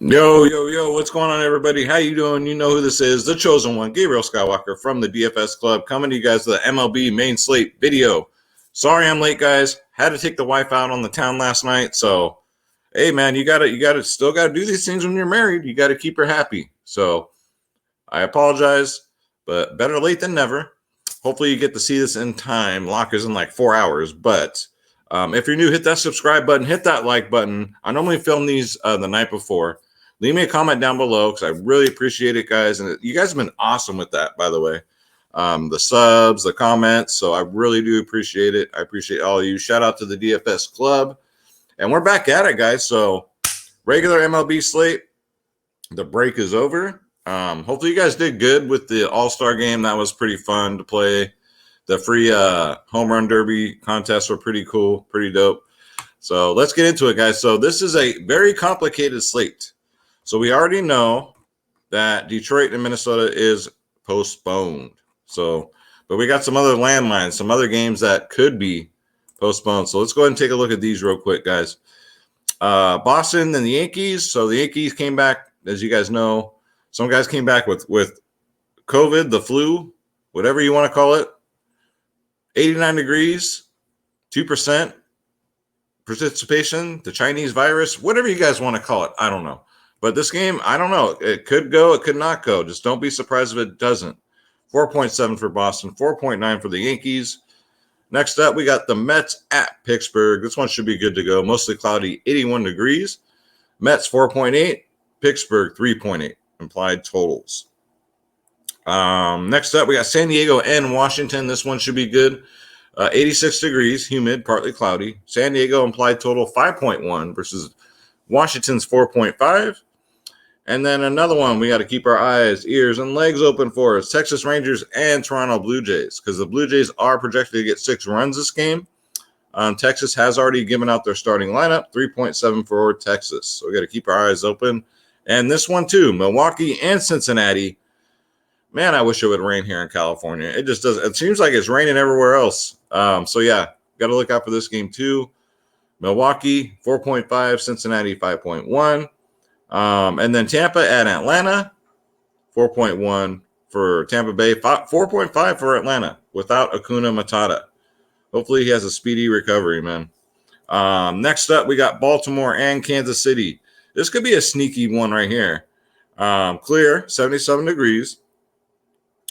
Yo, yo, yo, what's going on, everybody? How you doing? You know who this is, the chosen one, Gabriel Skywalker from the DFS Club, coming to you guys with the MLB main slate video. Sorry I'm late, guys. Had to take the wife out on the town last night, so hey, man, still gotta do these things when you're married. You gotta keep her happy. So I apologize, but better late than never. Hopefully you get to see this in time. Lock is in like 4 hours, but if you're new, hit that subscribe button, hit that like button. I normally film these the night before. Leave me a comment down below because I really appreciate it, guys. And you guys have been awesome with that, by the way. The subs, the comments. So I really do appreciate it. I appreciate all of you. Shout out to the DFS Club. And we're back at it, guys. So regular MLB slate. The break is over. Hopefully you guys did good with the All-Star game. That was pretty fun to play. The free home run derby contests were pretty cool, pretty dope. So let's get into it, guys. So this is a very complicated slate. So we already know that Detroit and Minnesota is postponed. So, but we got some other landmines, some other games that could be postponed. So let's go ahead and take a look at these real quick, guys. Boston and the Yankees. So the Yankees came back, as you guys know. Some guys came back with COVID, the flu, whatever you want to call it. 89 degrees, 2% participation, the Chinese virus, whatever you guys want to call it. I don't know. But this game, I don't know. It could go. It could not go. Just don't be surprised if it doesn't. 4.7 for Boston, 4.9 for the Yankees. Next up, we got the Mets at Pittsburgh. This one should be good to go. Mostly cloudy, 81 degrees. Mets 4.8, Pittsburgh 3.8 implied totals. Next up, we got San Diego and Washington. This one should be good. 86 degrees, humid, partly cloudy. San Diego implied total 5.1 versus Washington's 4.5. And then another one we got to keep our eyes, ears, and legs open for is Texas Rangers and Toronto Blue Jays, because the Blue Jays are projected to get 6 runs this game. Texas has already given out their starting lineup, 3.7 for Texas. So we got to keep our eyes open. And this one too, Milwaukee and Cincinnati. Man, I wish it would rain here in California. It just doesn't. It seems like it's raining everywhere else. So yeah, got to look out for this game too. Milwaukee 4.5, Cincinnati 5.1. And then Tampa at Atlanta, 4.1 for Tampa Bay, 4.5 for Atlanta without Acuna Matata. Hopefully he has a speedy recovery, man. Next up, we got Baltimore and Kansas City. This could be a sneaky one right here. Clear, 77 degrees.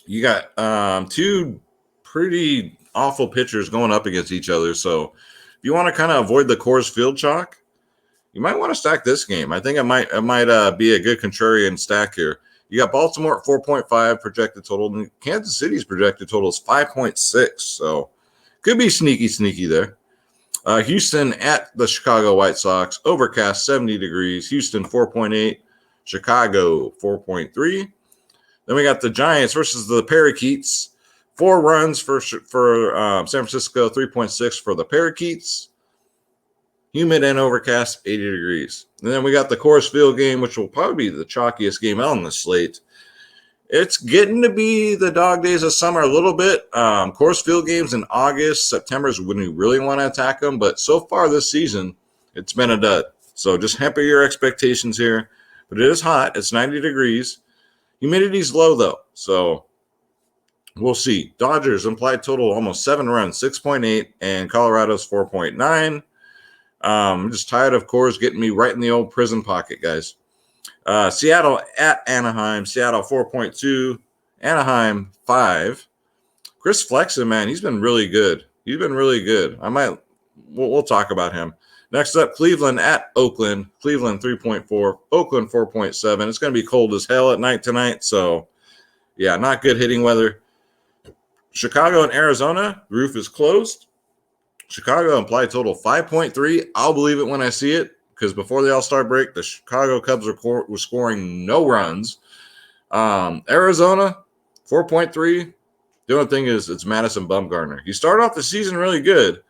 You got 2 pretty awful pitchers going up against each other. So if you want to kind of avoid the Coors Field chalk, you might want to stack this game. I think it might be a good contrarian stack here. You got Baltimore at 4.5 projected total, and Kansas City's projected total is 5.6. So could be sneaky there. Houston at the Chicago White Sox, overcast 70 degrees. Houston 4.8, Chicago 4.3. Then we got the Giants versus the Parakeets. 4 runs for San Francisco, 3.6 for the Parakeets. Humid and overcast, 80 degrees. And then we got the Coors Field game, which will probably be the chalkiest game on the slate. It's getting to be the dog days of summer a little bit. Coors Field games in August, September is when we really want to attack them. But so far this season, it's been a dud. So just hamper your expectations here. But it is hot. It's 90 degrees. Humidity's low, though. So we'll see. Dodgers implied total almost 7 runs, 6.8, and Colorado's 4.9. I'm just tired of Coors getting me right in the old prison pocket, guys. Seattle at Anaheim. Seattle 4.2. Anaheim 5. Chris Flexen, man, he's been really good. We'll talk about him. Next up, Cleveland at Oakland. Cleveland 3.4. Oakland 4.7. It's going to be cold as hell at night tonight. So, yeah, not good hitting weather. Chicago and Arizona. Roof is closed. Chicago implied total 5.3. I'll believe it when I see it, because before the All-Star break, the Chicago Cubs were scoring no runs. Arizona, 4.3. The only thing is it's Madison Bumgarner. He started off the season really good,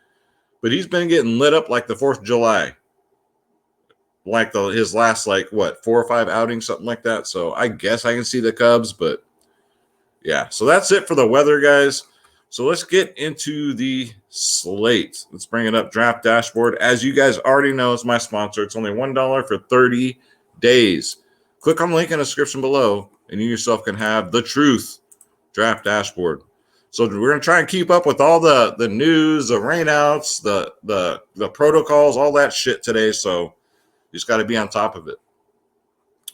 but he's been getting lit up like the 4th of July. Like his last, 4 or 5 outings, something like that. So I guess I can see the Cubs, but yeah. So that's it for the weather, guys. So let's get into the slate. Let's bring it up. Draft Dashboard. As you guys already know, it's my sponsor. It's only $1 for 30 days. Click on the link in the description below, and you yourself can have the truth draft dashboard. So we're going to try and keep up with all the news, the rainouts, the protocols, all that shit today. So you just got to be on top of it.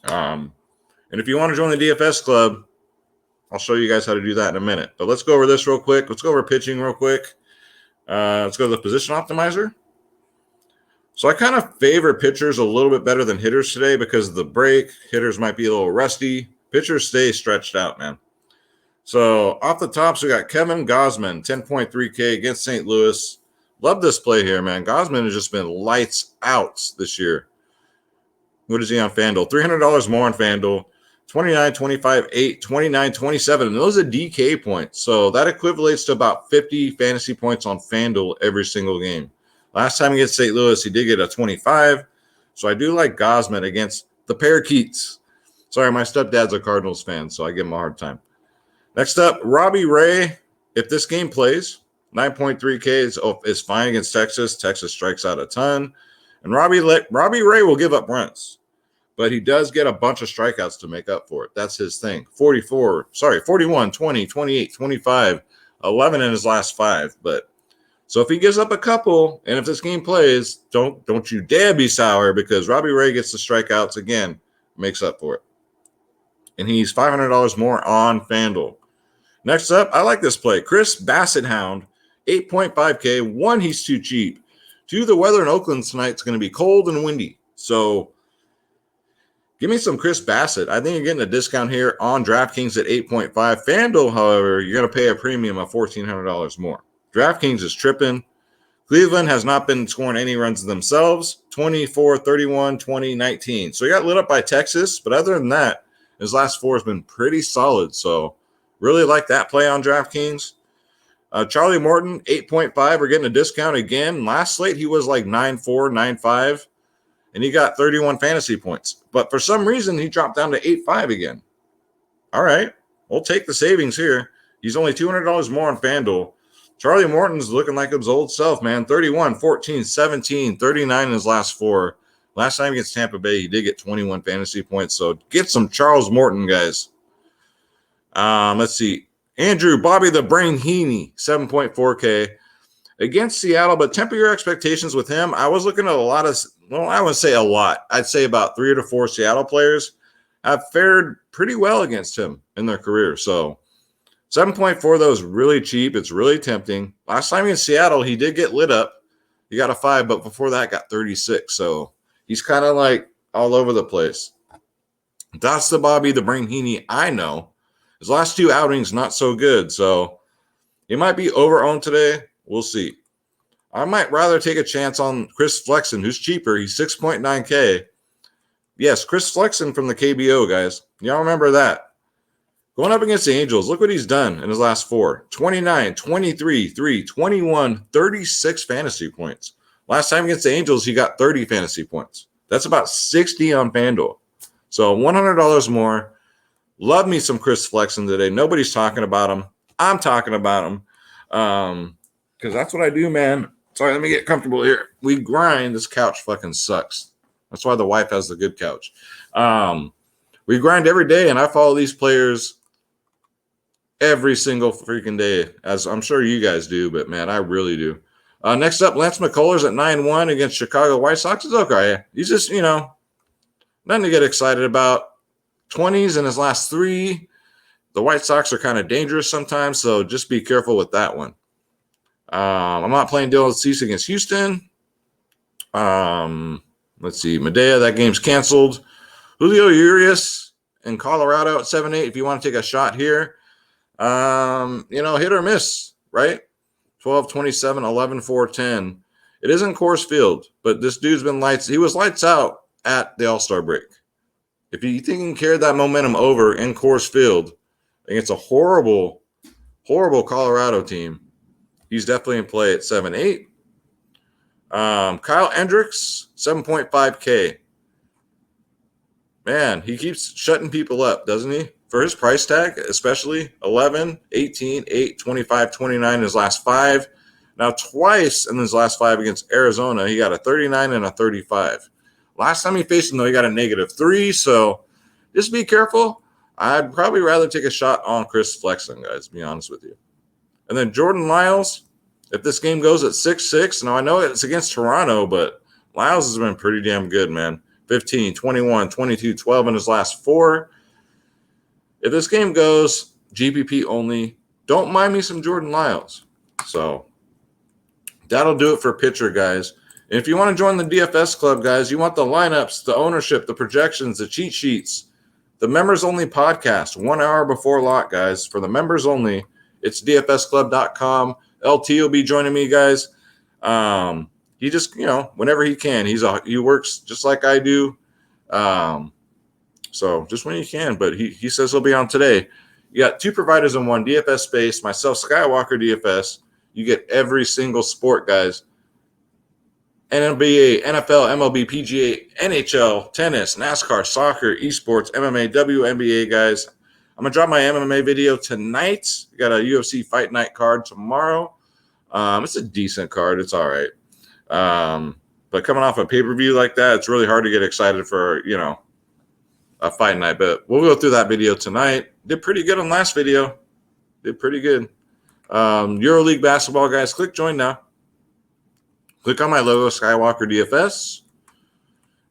And if you want to join the DFS club, I'll show you guys how to do that in a minute. But let's go over this real quick. Let's go over pitching real quick. Let's go to the position optimizer. So I kind of favor pitchers a little bit better than hitters today because of the break. Hitters might be a little rusty. Pitchers stay stretched out, man. So off the tops, we got Kevin Gausman, 10.3K against St. Louis. Love this play here, man. Gausman has just been lights out this year. What is he on FanDuel? $300 more on FanDuel. 29, 25, 8, 29, 27. And those are DK points. So that equivalates to about 50 fantasy points on FanDuel every single game. Last time against St. Louis, he did get a 25. So I do like Gausman against the Parakeets. Sorry, my stepdad's a Cardinals fan, so I give him a hard time. Next up, Robbie Ray. If this game plays, 9.3K is fine against Texas. Texas strikes out a ton. And Robbie Ray will give up runs. But he does get a bunch of strikeouts to make up for it. That's his thing. 41, 20, 28, 25, 11 in his last 5. But so if he gives up a couple, and if this game plays, don't you dare be sour because Robbie Ray gets the strikeouts again, makes up for it. And he's $500 more on FanDuel. Next up, I like this play. Chris Bassett Hound, 8.5K. 1, he's too cheap. 2, the weather in Oakland tonight is going to be cold and windy. So give me some Chris Bassett. I think you're getting a discount here on DraftKings at 8.5. FanDuel, however, you're going to pay a premium of $1,400 more. DraftKings is tripping. Cleveland has not been scoring any runs themselves. 24, 31, 20, 19. So he got lit up by Texas. But other than that, his last 4 has been pretty solid. So really like that play on DraftKings. Charlie Morton, 8.5. We're getting a discount again. Last slate, he was like 9.4, 9.5. And he got 31 fantasy points. But for some reason, he dropped down to 8.5 again. All right. We'll take the savings here. He's only $200 more on FanDuel. Charlie Morton's looking like his old self, man. 31, 14, 17, 39 in his last 4. Last time against Tampa Bay, he did get 21 fantasy points. So get some Charles Morton, guys. Let's see. Andrew, Bobby the Brain Heaney, 7.4K. Against Seattle, but temper your expectations with him. I was looking at a lot of, well, I wouldn't say a lot. I'd say about 3 to 4 Seattle players have fared pretty well against him in their career. So 7.4, though, is really cheap. It's really tempting. Last time in Seattle, he did get lit up. He got a 5, but before that got 36. So he's kind of like all over the place. That's the Bobby the Brain Heaney I know. His last 2 outings, not so good. So he might be over-owned today. We'll see. I might rather take a chance on Chris Flexen, who's cheaper. He's 6.9K. Yes, Chris Flexen from the KBO, guys. Y'all remember that. Going up against the Angels, look what he's done in his last 4. 29, 23, 3, 21, 36 fantasy points. Last time against the Angels, he got 30 fantasy points. That's about 60 on FanDuel. So $100 more. Love me some Chris Flexen today. Nobody's talking about him. I'm talking about him. Because that's what I do, man. Sorry, let me get comfortable here. We grind. This couch fucking sucks. That's why the wife has the good couch. We grind every day, and I follow these players every single freaking day, as I'm sure you guys do, but, man, I really do. Next up, Lance McCullers at 9-1 against Chicago White Sox. It's okay. He's just, nothing to get excited about. 20s in his last 3. The White Sox are kind of dangerous sometimes, so just be careful with that one. I'm not playing Dylan Cease against Houston. Let's see. Medea, that game's canceled. Julio Urias in Colorado at 7-8. If you want to take a shot here, hit or miss, right? 12, 27, 11, 4, 10. It isn't Coors Field, but this dude's been he was lights out at the All-Star break. If you think he can carry that momentum over in Coors Field against a horrible, horrible Colorado team, he's definitely in play at 7-8. Kyle Hendricks, 7.5K. Man, he keeps shutting people up, doesn't he? For his price tag, especially 11, 18, 8, 25, 29 in his last 5. Now, twice in his last 5 against Arizona, he got a 39 and a 35. Last time he faced him, though, he got a -3. So just be careful. I'd probably rather take a shot on Chris Flexen, guys, to be honest with you. And then Jordan Lyles, if this game goes at 6-6, now I know it's against Toronto, but Lyles has been pretty damn good, man. 15, 21, 22, 12 in his last 4. If this game goes GPP only, don't mind me some Jordan Lyles. So that'll do it for pitcher, guys. And if you want to join the DFS club, guys, you want the lineups, the ownership, the projections, the cheat sheets, the members only podcast, 1 hour before lock, guys. For the members only, it's dfsclub.com. LT will be joining me, guys. He just, whenever he can, he works just like I do. So just when you can, but he says he'll be on today. You got 2 providers in one, DFS Space, myself, Skywalker DFS. You get every single sport, guys. NBA, NFL, MLB, PGA, NHL, tennis, NASCAR, soccer, esports, MMA, WNBA, guys. I'm going to drop my MMA video tonight. We got a UFC Fight Night card tomorrow. It's a decent card. It's all right. But coming off a pay-per-view like that, it's really hard to get excited for, a fight night. But we'll go through that video tonight. Did pretty good on last video. Did pretty good. EuroLeague basketball, guys. Click join now. Click on my logo, Skywalker DFS.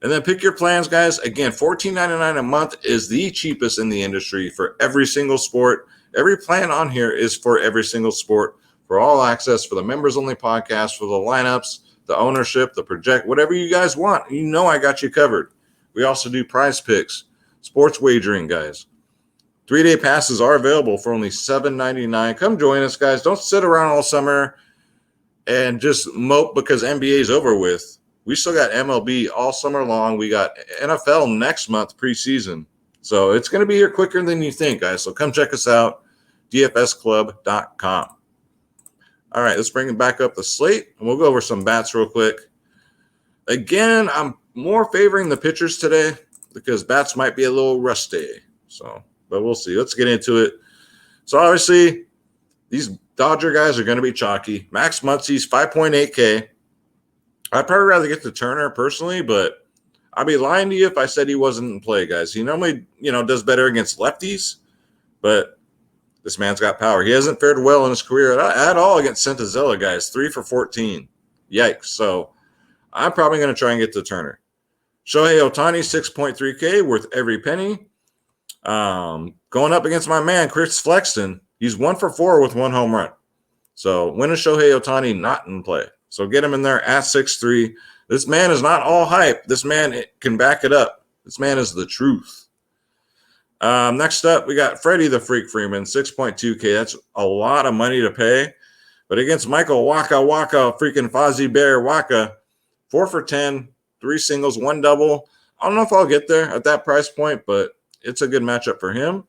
And then pick your plans, guys. Again, $14.99 a month is the cheapest in the industry for every single sport. Every plan on here is for every single sport, for all access, for the members-only podcast, for the lineups, the ownership, the project, whatever you guys want. I got you covered. We also do prize picks, sports wagering, guys. 3-day passes are available for only $7.99. Come join us, guys. Don't sit around all summer and just mope because NBA is over with. We still got MLB all summer long. We got NFL next month preseason. So it's going to be here quicker than you think, guys. So come check us out, dfsclub.com. All right, let's bring it back up the slate, and we'll go over some bats real quick. Again, I'm more favoring the pitchers today because bats might be a little rusty. But we'll see. Let's get into it. So obviously, these Dodger guys are going to be chalky. Max Muncy's 5.8K. I'd probably rather get to Turner personally, but I'd be lying to you if I said he wasn't in play, guys. He normally, does better against lefties, but this man's got power. He hasn't fared well in his career at all against Santazella, guys. 3 for 14. Yikes. So I'm probably going to try and get to Turner. Shohei Ohtani, 6.3K, worth every penny. Going up against my man, Chris Flexen. He's 1 for 4 with 1 home run. So when is Shohei Ohtani not in play? So get him in there at 6.3. This man is not all hype. This man can back it up. This man is the truth. Next up, we got Freddie the Freak Freeman, 6.2K. That's a lot of money to pay. But against Michael Waka, freaking Fozzie Bear Waka, 4 for 10, 3 singles, 1 double. I don't know if I'll get there at that price point, but it's a good matchup for him.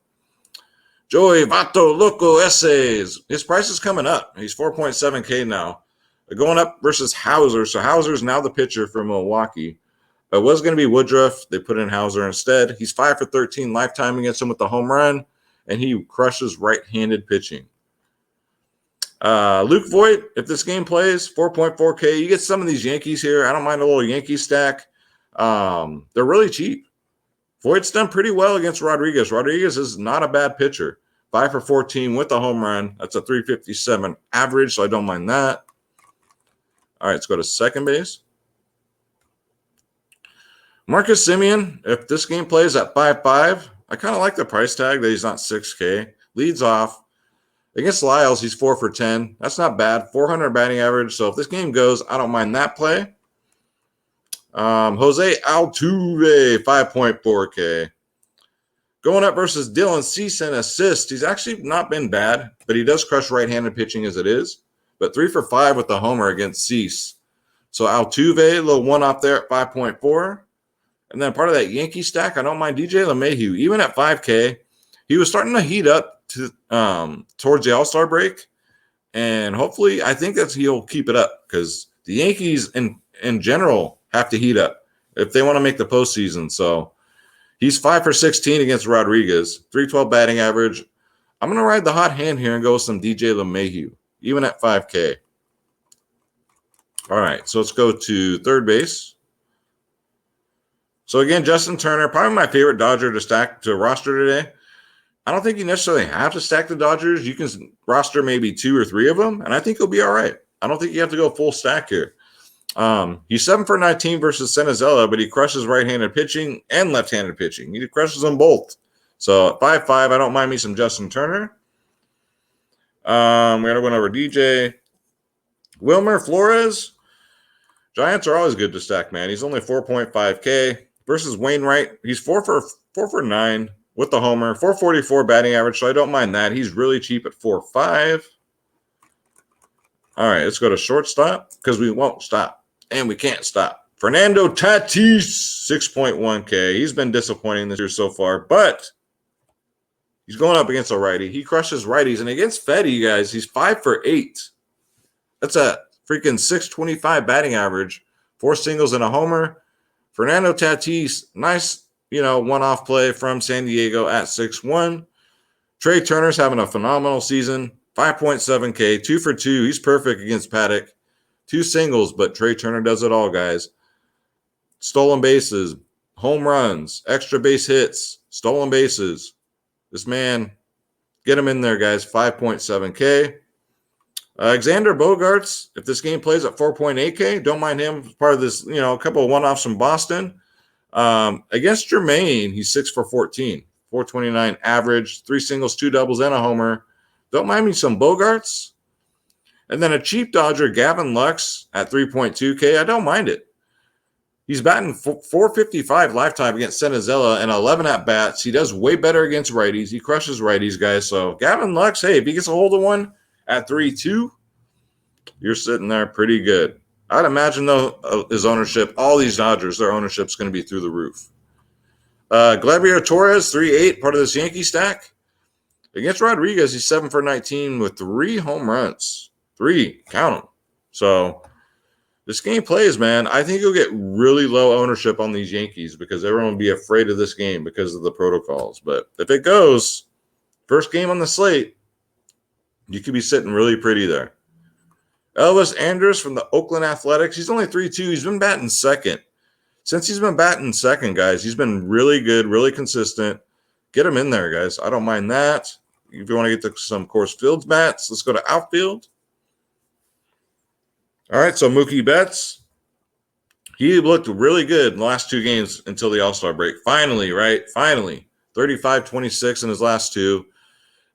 Joey Vato Loco Essays. His price is coming up. He's 4.7K now. Going up versus Hauser. So Hauser's now the pitcher for Milwaukee. It was going to be Woodruff. They put in Hauser instead. He's 5 for 13 lifetime against him with the home run, and he crushes right-handed pitching. Luke Voigt, if this game plays, 4.4K. You get some of these Yankees here. I don't mind a little Yankee stack. They're really cheap. Voigt's done pretty well against Rodriguez. Rodriguez is not a bad pitcher. 5 for 14 with a home run. That's a 357 average, so I don't mind that. All right, let's go to second base. Marcus Semien, if this game plays at 5.5, I kind of like the price tag that he's not 6K. Leads off. Against Lyles, he's 4 for 10. That's not bad. 400 batting average. So if this game goes, I don't mind that play. Jose Altuve, 5.4K. Going up versus Dylan Cease and assist. He's actually not been bad, but he does crush right-handed pitching as it is. But 3 for 5 with the homer against Cease. So Altuve, a little one-off there at 5.4. And then part of that Yankee stack, I don't mind DJ LeMahieu. Even at 5K, he was starting to heat up to towards the All-Star break. And hopefully, I think he'll keep it up because the Yankees in general have to heat up if they want to make the postseason. So he's 5 for 16 against Rodriguez, 312 batting average. I'm going to ride the hot hand here and go with some DJ LeMahieu, even at 5K. All right, so let's go to third base. So again, Justin Turner, probably my favorite Dodger to stack to roster today. I don't think you necessarily have to stack the Dodgers. You can roster maybe 2 or 3 of them, and I think he'll be all right. I don't think you have to go full stack here. He's 7 for 19 versus Senizella, but he crushes right-handed pitching and left-handed pitching. He crushes them both. So at 5.5, I don't mind me some Justin Turner. We're going to win over DJ. Wilmer Flores. Giants are always good to stack, man. He's only 4.5K versus Wainwright. He's 4 for 9 with the homer, 444 batting average, so I don't mind that. He's really cheap at 4.5. All right, let's go to shortstop because we won't stop and we can't stop. Fernando Tatis, 6.1K. He's been disappointing this year so far, but he's going up against a righty. He crushes righties, and against Fedde, you guys, he's 5 for 8. That's a freaking 625 batting average, 4 singles and a homer. Fernando Tatis, nice, one-off play from San Diego at 6.1. Trey Turner's having a phenomenal season, 5.7K, 2 for 2. He's perfect against Paddock. 2 singles, but Trey Turner does it all, guys. Stolen bases, home runs, extra base hits, stolen bases. This man, get him in there, guys, 5.7K. Xander Bogaerts, if this game plays at 4.8K, don't mind him. Part of this, a couple of one-offs from Boston. Against Jermaine, he's 6 for 14, 429 average, 3 singles, 2 doubles, and a homer. Don't mind me some Bogaerts. And then a cheap Dodger, Gavin Lux, at 3.2K. I don't mind it. He's batting 455 lifetime against Senizella and 11 at-bats. He does way better against righties. He crushes righties, guys. So Gavin Lux, hey, if he gets a hold of one at 3.2, you're sitting there pretty good. I'd imagine, though, his ownership, all these Dodgers, their ownership's going to be through the roof. Gleyber Torres, 3.8, part of this Yankee stack. Against Rodriguez, he's 7 for 19 with 3 home runs. 3, count them. So this game plays, man. I think you'll get really low ownership on these Yankees because everyone will be afraid of this game because of the protocols. But if it goes, first game on the slate, you could be sitting really pretty there. Elvis Andrus from the Oakland Athletics. He's only 3.2. He's been batting second. Since he's been batting second, guys, he's been really good, really consistent. Get him in there, guys. I don't mind that. If you want to get to some Coors Fields bats, let's go to outfield. All right, so Mookie Betts. He looked really good in the last 2 games until the All-Star break. Finally, right? Finally. 35-26 in his last 2.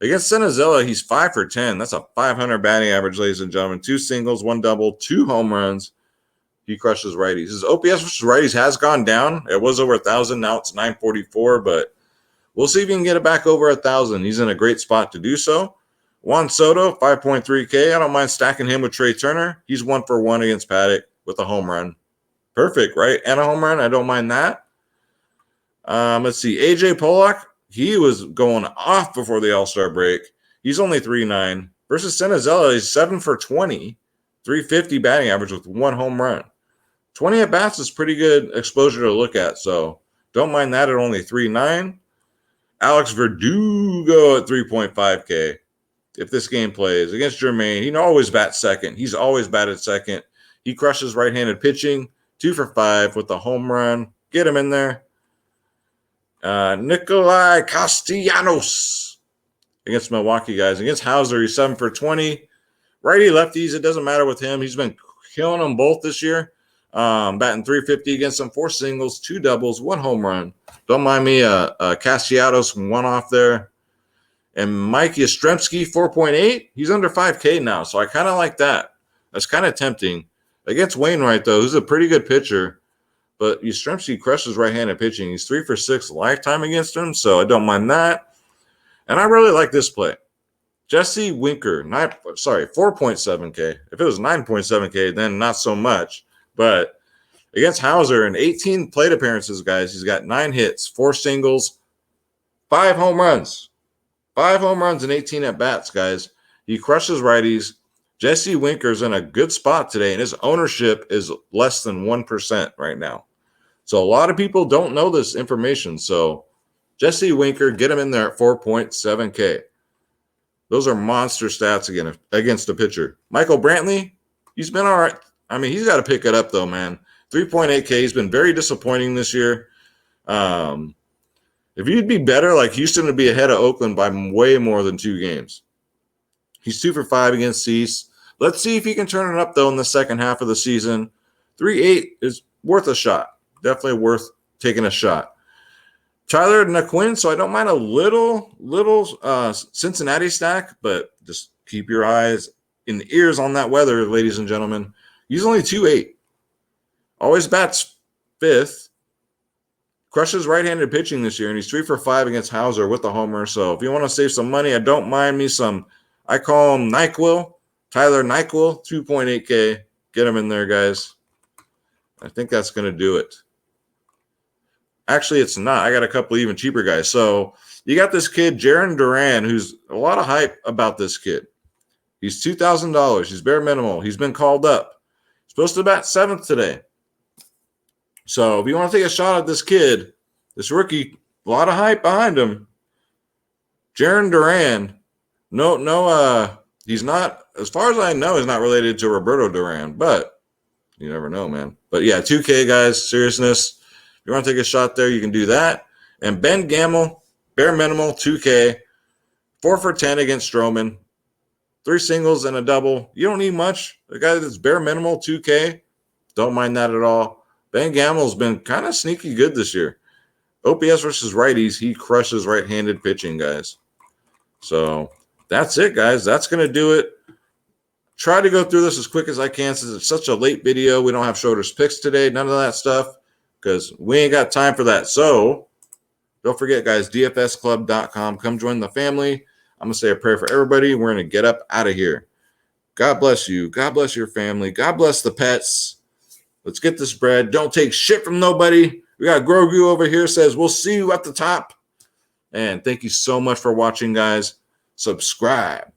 Against Senizella, he's 5 for 10. That's a 500 batting average, ladies and gentlemen. 2 singles, 1 double, 2 home runs. He crushes righties. His OPS versus righties has gone down. It was over 1,000. Now it's 944, but we'll see if he can get it back over 1,000. He's in a great spot to do so. Juan Soto, 5.3K. I don't mind stacking him with Trey Turner. He's 1 for 1 against Paddock with a home run. Perfect, right? And a home run. I don't mind that. Let's see. AJ Pollock. He was going off before the All-Star break. He's only 3.9. Versus Senizella, he's 7 for 20. 350 batting average with 1 home run. 20 at-bats is pretty good exposure to look at, so don't mind that at only 3.9. Alex Verdugo at 3.5K. If this game plays against Jermaine, he always bats second. He's always batted second. He crushes right-handed pitching. 2 for 5 with a home run. Get him in there. Nikolai Castellanos against Milwaukee, guys. Against Hauser, he's 7 for 20. Righty lefties, it doesn't matter with him. He's been killing them both this year. Batting 350 against them, 4 singles, 2 doubles, 1 home run. Don't mind me, Castellanos, 1 off there. And Mike Yastrzemski, 4.8. He's under 5K now, so I kind of like that. That's kind of tempting. Against Wainwright, though, who's a pretty good pitcher, but Yastrzemski crushes right-handed pitching. He's 3 for 6 lifetime against him, so I don't mind that. And I really like this play. Jesse Winker, 4.7K. If it was 9.7K, then not so much. But against Hauser, in 18 plate appearances, guys, he's got 9 hits, 4 singles, 5 home runs. 5 home runs and 18 at-bats, guys. He crushes righties. Jesse Winker's in a good spot today, and his ownership is less than 1% right now. So a lot of people don't know this information. So Jesse Winker, get him in there at 4.7K. Those are monster stats again against the pitcher. Michael Brantley, he's been all right. I mean, he's got to pick it up, though, man. 3.8K. He's been very disappointing this year. If you'd be better, like Houston would be ahead of Oakland by way more than 2 games. He's 2 for 5 against Cease. Let's see if he can turn it up, though, in the second half of the season. 3.8 is worth a shot. Definitely worth taking a shot. Tyler Naquin, so I don't mind a little Cincinnati stack, but just keep your eyes and ears on that weather, ladies and gentlemen. He's only 2.8. Always bats 5th. Crushes right-handed pitching this year, and he's 3 for 5 against Hauser with the homer. So if you want to save some money, I don't mind me some. I call him NyQuil, Tyler NyQuil, 2.8K. Get him in there, guys. I think that's going to do it. Actually, it's not. I got a couple even cheaper guys. So you got this kid, Jaron Duran, who's a lot of hype about this kid. He's $2,000. He's bare minimal. He's been called up. He's supposed to bat 7th today. So if you want to take a shot at this kid, this rookie, a lot of hype behind him. Jaron Duran, he's not, as far as I know, he's not related to Roberto Duran, but you never know, man. But yeah, 2K, guys, seriousness. If you want to take a shot there, you can do that. And Ben Gamel, bare minimal, 2K, 4 for 10 against Stroman, 3 singles and a double. You don't need much. The guy that's bare minimal, 2K, don't mind that at all. Ben Gamel's been kind of sneaky good this year. OPS versus righties, he crushes right-handed pitching, guys. So that's it, guys. That's going to do it. Try to go through this as quick as I can since it's such a late video. We don't have Schroeder's picks today, none of that stuff, because we ain't got time for that. So don't forget, guys, dfsclub.com. Come join the family. I'm going to say a prayer for everybody. We're going to get up out of here. God bless you. God bless your family. God bless the pets. Let's get this bread. Don't take shit from nobody. We got Grogu over here says, we'll see you at the top. And thank you so much for watching, guys. Subscribe.